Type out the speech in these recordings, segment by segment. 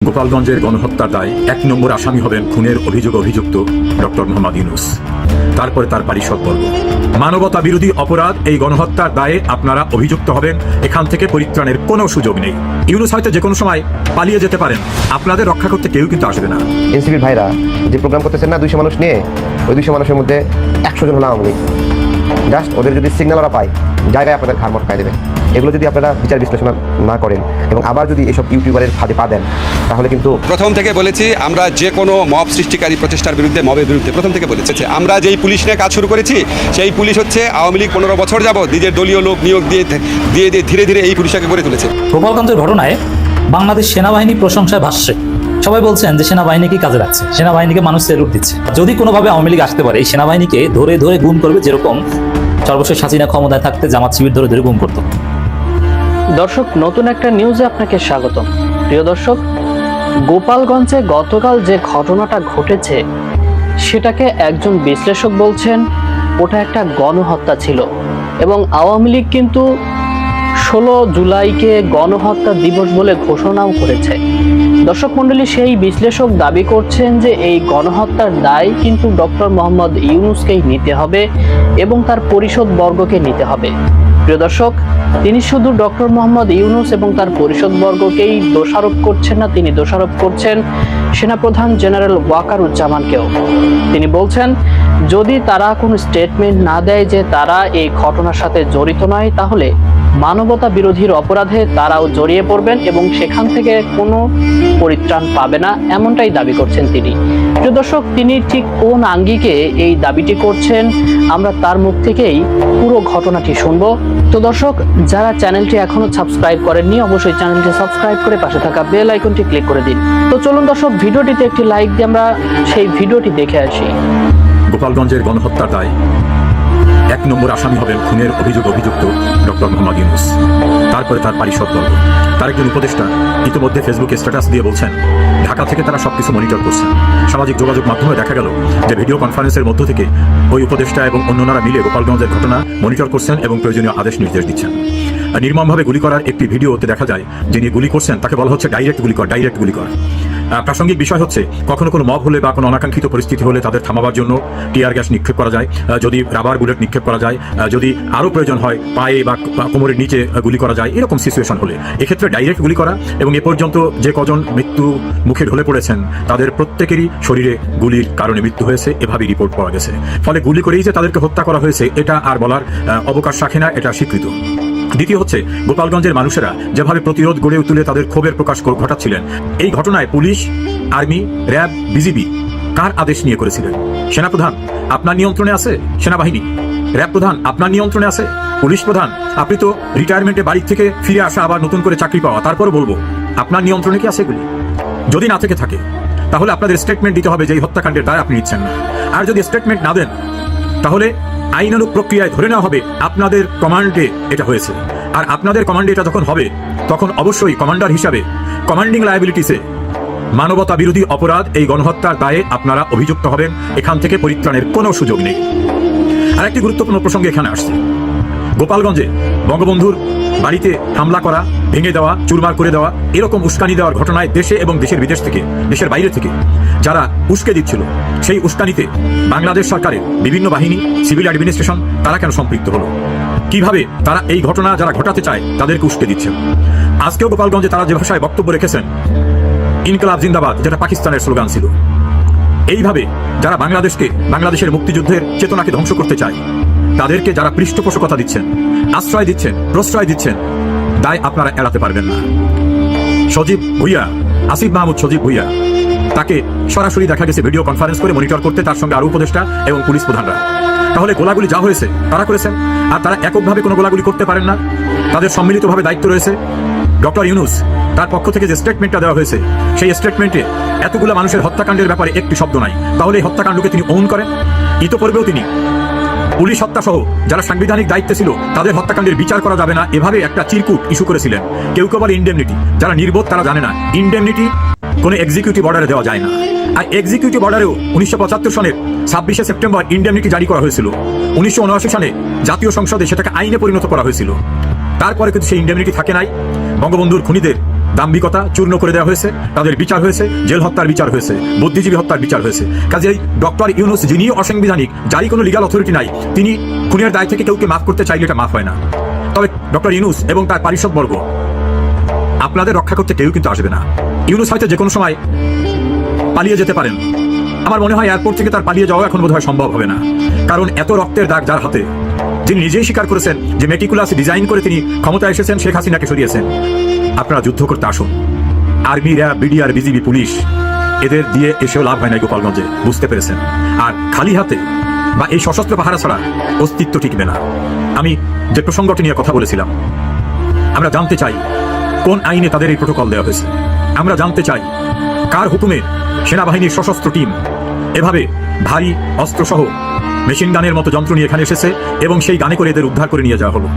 গোপালগঞ্জের গণহত্যার দায় ১ নম্বর আসামি হবেন খুনের অভিযুক্ত ডক্টর মোহাম্মদ ইউনূস, তারপরে তার পারিষদবর্গ। মানবতা বিরোধী অপরাধ এই গণহত্যার দায়ে আপনারা অভিযুক্ত হবেন, এখান থেকে পরিত্রাণের কোনো সুযোগ নেই। ইউনূস হয়তো যে কোনো সময় পালিয়ে যেতে পারেন, আপনাদের রক্ষা করতে কেউ কিন্তু আসবে না। এনসিপির ভাইরা যে প্রোগ্রাম করতেছেন না 200 মানুষ নিয়ে, ওই 200 মানুষের মধ্যে 100 জন হলো আওয়ামী লীগ। জাস্ট ওদের যদি সিগন্যাল ওরা পায়, জায়গায় আপনাদের ঘাড় মটকায় দেবে। এগুলো যদি আপনারা বিচার বিশ্লেষণ না করেন এবং আবার যদি এসব ইউটিউবারের ফাঁদে পা দেন, তাহলে কিন্তু প্রথম থেকে বলেছি আমরা যে কোনো মব সৃষ্টিকারী প্রচেষ্টার বিরুদ্ধে, মবের বিরুদ্ধে প্রথম থেকে বলেছি। আমরা যেই পুলিশ নিয়ে কাজ শুরু করেছি, সেই পুলিশ হচ্ছে আওয়ামী লীগ 15 বছর যাবত নিজের দলীয় লোক নিয়োগ দিয়ে ধীরে ধীরে এই পুলিশটাকে গড়ে তুলেছে। গোপালগঞ্জের ঘটনায় বাংলাদেশ সেনাবাহিনী প্রশংসায় ভাসছে। সবাই বলছেন যে সেনাবাহিনীকে কাজে রাখছে, সেনাবাহিনীকে মানুষ সেলুট দিচ্ছে। যদি কোনোভাবে আওয়ামী লীগ আসতে পারে, এই সেনাবাহিনীকে ধরে ধরে গুম করবে, যেরকম সর্বশেষ হাসিনা ক্ষমতায় থাকতে জামাত শিবির ধরে ধরে গুম করত। দর্শক, নতুন একটা নিউজে আপনাকে স্বাগতম। প্রিয় দর্শক, গোপালগঞ্জে গতকাল যে ঘটনাটা ঘটেছে, সেটাকে একজন বিশ্লেষক বলছেন ওটা একটা গণহত্যা ছিল, এবং আওয়ামী লীগ কিন্তু 16 জুলাইকে গণহত্যা দিবস বলে ঘোষণাও করেছে। দর্শক মণ্ডলী, সেই বিশ্লেষক দাবি করছেন যে এই গণহত্যার দায় কিন্তু ডক্টর মোহাম্মদ ইউনূসকেই নিতে হবে এবং তার পরিষদ বর্গকে নিতে হবে। প্রিয় দর্শক, তিনি শুধু ডক্টর মোহাম্মদ ইউনূস এবং তার পরিষদবর্গকেই দোষারোপ করছেন না, তিনি দোষারোপ করছেন সেনাপ্রধান জেনারেল ওয়াকারুজ্জামানকেও। তিনি বলছেন যদি তারা কোনো স্টেটমেন্ট না দেয় যে তারা এই ঘটনার সাথে জড়িত নয়, তাহলে মানবতা বিরোধীর অপরাধে তারাও জড়িয়ে পড়বেন এবং সেখান থেকে কোনো পরিত্রাণ পাবে না, এমনটাই দাবি করছেন তিনি। প্রিয় দর্শক, তিনি ঠিক কোন আঙ্গিকে এই দাবিটি করছেন, আমরা তার মুখ থেকেই পুরো ঘটনাটি শুনবো। তো দর্শক, যারা চ্যানেলটি এখনো সাবস্ক্রাইব করেননি, অবশ্যই চ্যানেলটি সাবস্ক্রাইব করে পাশে থাকা বেল আইকনটি ক্লিক করে দিন। তো চলুন দর্শক, ভিডিওটিতে একটি লাইক দিয়ে আমরা সেই ভিডিওটি দেখে আসি। গোপালগঞ্জের গণহত্যার দায় 1 নম্বর আসামি হবেন খুনের অভিযুক্ত ডক্টর মোহাম্মদ ইউনূস, তারপরে তার পারিষদবর্গ। তার একজন উপদেষ্টা ইতিমধ্যে ফেসবুকে স্ট্যাটাস দিয়ে বলছেন ঢাকা থেকে তারা সবকিছু মনিটর করছেন। সামাজিক যোগাযোগ মাধ্যমে দেখা গেল যে ভিডিও কনফারেন্সের মধ্য থেকে ওই উপদেষ্টা এবং অন্যরা মিলে গোপালগঞ্জের ঘটনা মনিটর করছেন এবং প্রয়োজনীয় আদেশ নির্দেশ দিচ্ছেন। নির্মমভাবে গুলি করার একটি ভিডিওতে দেখা যায় যিনি গুলি করছেন তাকে বলা হচ্ছে ডাইরেক্ট গুলি কর। প্রাসঙ্গিক বিষয় হচ্ছে কখনো কোনো মব হলে বা কোনো অনাকাঙ্ক্ষিত পরিস্থিতি হলে তাদের থামাবার জন্য টিয়ার গ্যাস নিক্ষেপ করা যায়, যদি রাবার বুলেট নিক্ষেপ করা যায়, যদি আরও প্রয়োজন হয় পায়ে বা কোমরের নিচে গুলি করা যায়, এরকম সিচুয়েশন হলে এক্ষেত্রে ডাইরেক্ট গুলি করা। এবং এ পর্যন্ত যে কজন মৃত্যু মুখে ঢলে পড়েছেন তাদের প্রত্যেকেরই শরীরে গুলির কারণে মৃত্যু হয়েছে, এভাবেই রিপোর্ট পাওয়া গেছে। ফলে গুলি করেই যে তাদেরকে হত্যা করা হয়েছে এটা আর বলার অবকাশ রাখে না, এটা স্বীকৃত। দ্বিতীয় হচ্ছে গোপালগঞ্জের মানুষেরা যেভাবে প্রতিরোধ গড়ে তুলে তাদের ক্ষোভের প্রকাশ ঘটাচ্ছিলেন, এই ঘটনায় পুলিশ, আর্মি, র্যাব, বিজিবি কার আদেশ নিয়ে করেছিলেন? সেনাপ্রধান আপনার নিয়ন্ত্রণে আছে? সেনাবাহিনী? র্যাব প্রধান আপনার নিয়ন্ত্রণে আছে? পুলিশ প্রধান আপনি তো রিটায়ারমেন্টে বাড়ি থেকে ফিরে আসা, আবার নতুন করে চাকরি পাওয়া, তারপরে বলবো আপনার নিয়ন্ত্রণে কি আছে এগুলি? যদি না থেকে থাকে তাহলে আপনাদের স্টেটমেন্ট দিতে হবে যে এই হত্যাকাণ্ডের দায় আপনি নিচ্ছেন না। আর যদি স্টেটমেন্ট না দেন তাহলে আইনানুগ প্রক্রিয়ায় ধরে নেওয়া হবে আপনাদের কমান্ডে এটা হয়েছে। আর আপনাদের কমান্ডে এটা যখন হবে তখন অবশ্যই কমান্ডার হিসাবে কমান্ডিং লায়াবিলিটিসে মানবতা বিরোধী অপরাধ এই গণহত্যার দায়ে আপনারা অভিযুক্ত হবেন, এখান থেকে পরিত্রাণের কোনো সুযোগ নেই। আর একটি গুরুত্বপূর্ণ প্রসঙ্গ এখানে আসছে। গোপালগঞ্জে বঙ্গবন্ধুর বাড়িতে হামলা করা, ভেঙে দেওয়া, চুরমার করে দেওয়া, এরকম উস্কানি দেওয়ার ঘটনায় দেশে এবং দেশের বিদেশ থেকে, দেশের বাইরে থেকে যারা উস্কে দিচ্ছিল, সেই উস্কানিতে বাংলাদেশ সরকারের বিভিন্ন বাহিনী, সিভিল অ্যাডমিনিস্ট্রেশন তারা কেন সম্পৃক্ত হলো? কিভাবে তারা এই ঘটনা যারা ঘটাতে চায় তাদেরকে উস্কে দিচ্ছে? আজকেও গোপালগঞ্জে তারা যে ভাষায় বক্তব্য রেখেছেন ইনকলাব জিন্দাবাদ, যেটা পাকিস্তানের স্লোগান ছিল, এইভাবে যারা বাংলাদেশের মুক্তিযুদ্ধের চেতনাকে ধ্বংস করতে চায় তাদেরকে যারা পৃষ্ঠপোষকতা দিচ্ছেন, আশ্রয় দিচ্ছেন, প্রশ্রয় দিচ্ছেন, দায় আপনারা এড়াতে পারবেন না। সজীব ভুইয়া, আসিফ মাহমুদ সজীব ভুইয়া, তাকে সরাসরি দেখা গেছে ভিডিও কনফারেন্স করে মনিটর করতে, তার সঙ্গে আরো উপদেষ্টা এবং পুলিশ প্রধানরা। তাহলে গোলাগুলি যা হয়েছে তারা করেছেন, আর তারা এককভাবে কোনো গোলাগুলি করতে পারেন না, তাদের সম্মিলিতভাবে দায়িত্ব রয়েছে। ডক্টর ইউনূস তার পক্ষ থেকে যে স্টেটমেন্টটা দেওয়া হয়েছে, সেই স্টেটমেন্টে এতগুলো মানুষের হত্যাকাণ্ডের ব্যাপারে একটি শব্দ নাই। তাহলে এই হত্যাকাণ্ডকে তিনি ওন করেন। ইতোপূর্বেও তিনি পুলিশ হত্যা সহ যারা সাংবিধানিক দায়িত্বে ছিল তাদের হত্যাকাণ্ডের বিচার করা যাবে না, এভাবে একটা চিরকুট ইস্যু করেছিলেন। কেউ কেউ বলে ইন্ডেমনিটি, যারা নির্বোধ তারা জানে না ইন্ডেমনিটি কোনো এক্সিকিউটিভ অর্ডারে দেওয়া যায় না। আর এক্সিকিউটিভ অর্ডারেও 1975 সনের 26শে সেপ্টেম্বর ইন্ডেমনিটি জারি করা হয়েছিল। 1979 সালে জাতীয় সংসদে সেটাকে আইনে পরিণত করা হয়েছিল। তারপরে কিন্তু সেই ইন্ডেমনিটি থাকে নাই। বঙ্গবন্ধুর খুনিদের দাম্ভিকতা চূর্ণ করে দেওয়া হয়েছে, তাদের বিচার হয়েছে, জেল হত্যার বিচার হয়েছে, বুদ্ধিজীবী হত্যার বিচার হয়েছে। কাজেই ডক্টর ইউনূস, যিনি অসাংবিধানিক, যারই কোনো লিগাল অথরিটি নাই, তিনি খুনের দায় থেকে কাউকে মাফ করতে চাইলে এটা মাফ হয় না। তবে ডক্টর ইউনূস এবং তার পারিষদবর্গ আপনাদের রক্ষা করতে কেউ কিন্তু আসবে না। ইউনূস হয়তো যে কোনো সময় পালিয়ে যেতে পারেন। আমার মনে হয় এয়ারপোর্ট থেকে তার পালিয়ে যাওয়া এখন বোধহয় সম্ভব হবে না, কারণ এত রক্তের দাগ যার হাতে, যিনি নিজেই স্বীকার করেছেন যে মেটিকুলাস ডিজাইন করে তিনি ক্ষমতায় এসেছেন, শেখ হাসিনাকে সরিয়েছেন। আপনারা যুদ্ধ করতে আসুন। Army, RAB, BDR, BGB, police, এদের দিয়ে এসেও লাভ হয় না গোপালগঞ্জে, বুঝতে পেরেছেন। আর খালি হাতে বা এই সশস্ত্র পাহারা ছাড়া অস্তিত্ব টিকবে না। আমি যে প্রসঙ্গটি নিয়ে কথা বলেছিলাম, আমরা জানতে চাই কোন আইনে তাদের এই প্রোটোকল দেওয়া হয়েছে। আমরা জানতে চাই কার হুকুমে সেনাবাহিনীর সশস্ত্র টিম এভাবে ভারী অস্ত্রসহ মেশিন গানের মতো যন্ত্র নিয়ে এখানে এসেছে এবং সেই গানে করে এদের উদ্ধার করে নিয়ে যাওয়া হলো।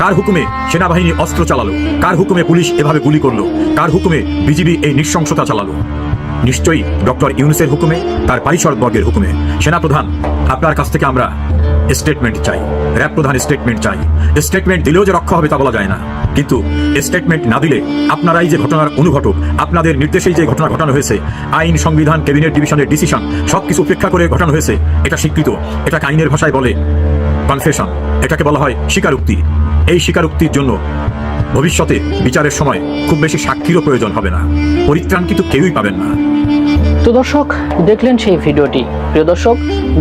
কার হুকুমে সেনাবাহিনী অস্ত্র চালালো, কার হুকুমে পুলিশ এভাবে গুলি করলো, কার হুকুমে বিজিবি এই নৃশংসতা চালালো? নিশ্চয়ই ডক্টর ইউনূসের হুকুমে, তার পারিষদবর্গের হুকুমে। সেনাপ্রধান, আপনার কাছ থেকে আমরা স্টেটমেন্ট চাই, র্যাব প্রধান স্টেটমেন্ট চাই। স্টেটমেন্ট দিলেও যে রক্ষা হবে তা বলা যায় না, কিন্তু স্টেটমেন্ট না দিলে আপনারাই যে ঘটনার অনুঘটক, আপনাদের নির্দেশেই যে ঘটনা ঘটানো হয়েছে, আইন, সংবিধান, ক্যাবিনেট ডিভিশনের ডিসিশন সবকিছু উপেক্ষা করে ঘটানো হয়েছে, এটা স্বীকৃত। এটাকে আইনের ভাষায় বলে কনফেশন, এটাকে বলা হয় স্বীকারোক্তি। এই স্বীকারোক্তির জন্য ভবিষ্যতে বিচারের সময় খুব বেশি সাক্ষীরও প্রয়োজন হবে না, পরিত্রাণ কিন্তু কেউই পাবেন না। তো দর্শক, দেখলেন সেই ভিডিওটি। প্রিয় দর্শক,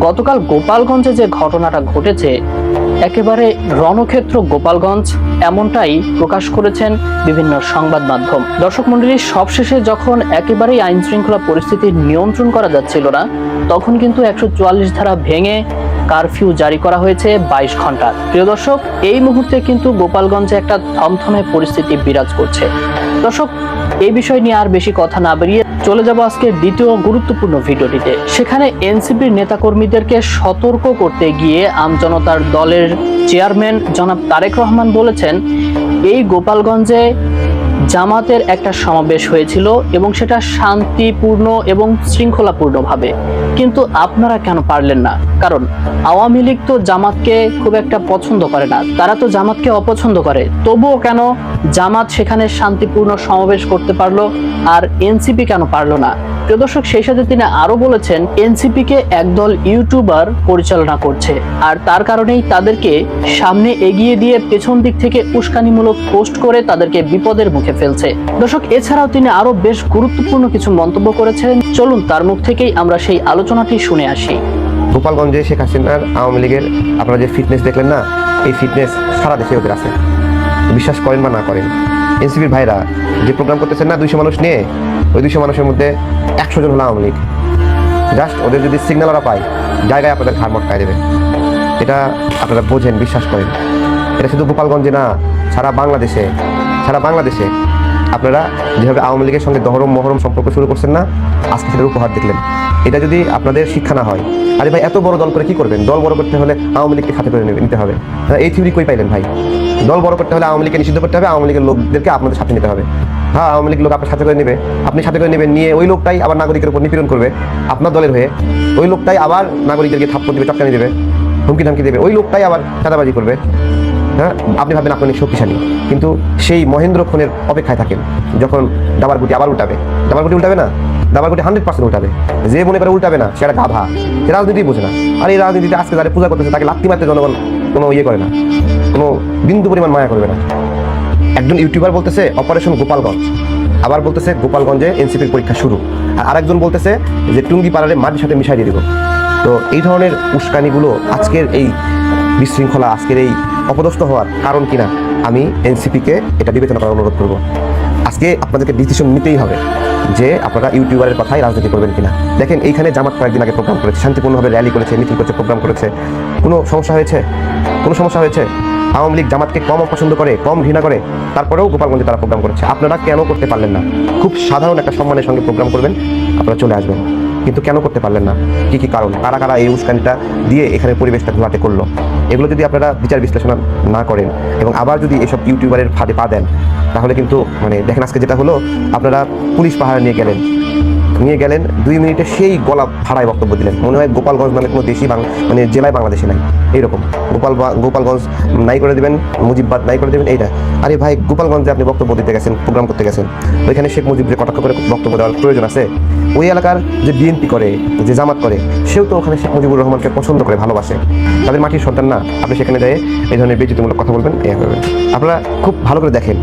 গতকাল গোপালগঞ্জে যে ঘটনাটা ঘটেছে, একেবারে রণক্ষেত্র গোপালগঞ্জ, এমনটাই প্রকাশ করেছেন বিভিন্ন সংবাদ মাধ্যম। দর্শক মণ্ডলী, সবশেষে যখন একেবারেই আইন শৃঙ্খলা পরিস্থিতি নিয়ন্ত্রণ করা যাচ্ছিল না, তখন কিন্তু 144 ধারা ভেঙে কারফিউ জারি করা হয়েছে 22 ঘন্টা। প্রিয় দর্শক, এই মুহূর্তে কিন্তু গোপালগঞ্জে একটা থমথমে পরিস্থিতি বিরাজ করছে। দর্শক, এই বিষয় নিয়ে আর বেশি কথা না বেরিয়ে চলে যাব আজকে দ্বিতীয় গুরুত্বপূর্ণ ভিডিওটিতে। সেখানে এনসিপির নেতাকর্মীদেরকে সতর্ক করতে গিয়ে আমজনতার দলের চেয়ারম্যান জনাব তারেক রহমান বলেছেন, এই গোপালগঞ্জে জামাতের একটা সমাবেশ হয়েছিল এবং সেটা শান্তিপূর্ণ এবং শৃঙ্খলাপূর্ণভাবে, কিন্তু আপনারা কেন পারলেন না? কারণ আওয়ামী লীগ তো জামাতকে খুব একটা পছন্দ করে না, তারা তো জামাতকে অপছন্দ করে, তবুও কেন জামাত সেখানে শান্তিপূর্ণ সমাবেশ করতে পারলো আর এনসিপি কেন পারলো না? প্রিয় দর্শক, সেই সাথে তিনি আরো বলেছেন, এনসিপি কে একদল ইউটিউবার পরিচালনা করছে আর তার কারণেই তাদেরকে সামনে এগিয়ে দিয়ে পেছন দিক থেকে উস্কানিমূলক পোস্ট করে তাদেরকে বিপদের মুখে ফেলছে। দর্শক, এছাড়াও তিনি আরো বেশ গুরুত্বপূর্ণ কিছু মন্তব্য করেছেন। চলুন তার মুখ থেকেই আমরা সেই আলোচনাটি শুনে আসি। গোপালগঞ্জে শেখ হাসিনার আওয়ামী লীগের আপনারা যে ফিটনেস দেখলেন না, এই ফিটনেস সারা দেশে ওদের আছে, বিশ্বাস করেন বা না করেন। এনসিপির ভাইরা যে প্রোগ্রাম করতেছেন না 200 মানুষ নিয়ে, ওই 200 মানুষের মধ্যে 100 জন হলো আওয়ামী লীগ। জাস্ট ওদের যদি সিগন্যাল ওরা পায়, জায়গায় আপনাদের ঘাড় মটকায় দেবে। এটা আপনারা বোঝেন, বিশ্বাস করেন। এটা শুধু গোপালগঞ্জে না, সারা বাংলাদেশে আপনারা যেভাবে আওয়ামী লীগের সঙ্গে মহরম সম্পর্ক শুরু করছেন না, আজকে সেটার উপহার দেখলেন। এটা যদি আপনাদের শিক্ষা না হয়, আরে ভাই এত বড় দল করে কি করবেন? দল বড় করতে হলে আওয়ামী লীগকে সাথে করে নিতে হবে। এই থিওরি কই পাইলেন ভাই? দল বড় করতে হলে আওয়ামী লীগকে নিষিদ্ধ করতে হবে, আওয়ামী লীগের লোকদেরকে আপনাদের সাথে নিতে হবে। হ্যাঁ, আওয়ামী লীগ লোক আপনার সাথে করে নেবে, আপনি সাথে করে নেবেন, নিয়ে ওই লোকটাই আবার নাগরিকের উপর নিপীড়ন করবে আপনার দলের হয়ে। ওই লোকটাই আবার নাগরিকদেরকে থাপ্পড় দিবে, চটকানি দেবে, হুমকি ধামকি দেবে। ওই লোকটাই আবার চাঁদাবাজি করবে। হ্যাঁ, আপনি ভাববেন আপনি শক্তিশালী, কিন্তু সেই মহেন্দ্র খুনের অপেক্ষায় থাকেন যখন দাবার গুটি আবার উল্টাবে। দাবার গুটি উল্টাবে না, দাবার গুটি 100% উল্টাবে। যে মনে করে উল্টাবে না, সেটা গাধা, সে রাজনীতি বোঝে না। আর এই রাজনীতিতে আজকে যারা পূজা করতেছে তাকে লাত্তি মারতে জনগণ কোনো ইয়ে করে না, কোনো বিন্দু পরিমাণ মায়া করবে না। একজন ইউটিউবার বলতেছে অপারেশন গোপালগঞ্জ, আবার বলতেছে গোপালগঞ্জে এনসিপির পরীক্ষা শুরু, আর আরেকজন বলতেছে যে টুঙ্গি পাড়ারে মাটির সাথে মিশাই দিয়ে দিব। তো এই ধরনের উস্কানিগুলো আজকের এই বিশৃঙ্খলা, আজকের এই অপদস্থ হওয়ার কারণ কিনা, আমি এনসিপিকে এটা বিবেচনা করার অনুরোধ করব। আজকে আপনাদেরকে ডিসিশন নিতেই হবে যে আপনারা ইউটিউবারের কথাই রাজনীতি করবেন কিনা। দেখেন, এইখানে জামাত কয়েকদিন আগে প্রোগ্রাম করেছে, শান্তিপূর্ণভাবে র্যালি করেছে, মিছিল করেছে, প্রোগ্রাম করেছে। কোনো সমস্যা হয়েছে? আওয়ামী লীগ জামাতকে কম অপছন্দ করে, কম ঘৃণা করে, তারপরেও গোপালগঞ্জে তারা প্রোগ্রাম করেছে। আপনারা কেন করতে পারলেন না? খুব সাধারণ একটা সম্মানের সঙ্গে প্রোগ্রাম করবেন, আপনারা চলে আসবেন, কিন্তু কেন করতে পারলেন না? কি কারণ? কারা এই উস্কানিটা দিয়ে এখানে পরিবেশটা ঘোরাতে করলো? এগুলো যদি আপনারা বিচার বিশ্লেষণ না করেন এবং আবার যদি এসব ইউটিউবারের ফাঁদে পা দেন, তাহলে কিন্তু দেখেন আজকে যেটা হলো, আপনারা পুলিশ পাহারা নিয়ে গেলেন, নিয়ে গেলেন 2 মিনিটে সেই গলা ফাড়ায় বক্তব্য দিলেন। মনে হয় গোপালগঞ্জ নামে কোনো দেশই মানে জেলায় বাংলাদেশে নাই, এইরকম গোপালগঞ্জ নাই করে দেবেন, মুজিববাদ নাই করে দেবেন এইটা। আরে ভাই, গোপালগঞ্জে আপনি বক্তব্য দিতে গেছেন, প্রোগ্রাম করতে গেছেন, ওইখানে শেখ মুজিবকে কটাক্ষ করে বক্তব্য দেওয়ার প্রয়োজন আছে? ওই এলাকার যে বিএনপি করে, যে জামাত করে, সেও তো ওখানে শেখ মুজিবুর রহমানকে পছন্দ করে, ভালোবাসে, তাদের মাটির সন্তান না? আপনি সেখানে যেয়ে এই ধরনের বেইজ্জতিমূলক কথা বলবেন, এ করবেন। আপনারা খুব ভালো করে দেখেন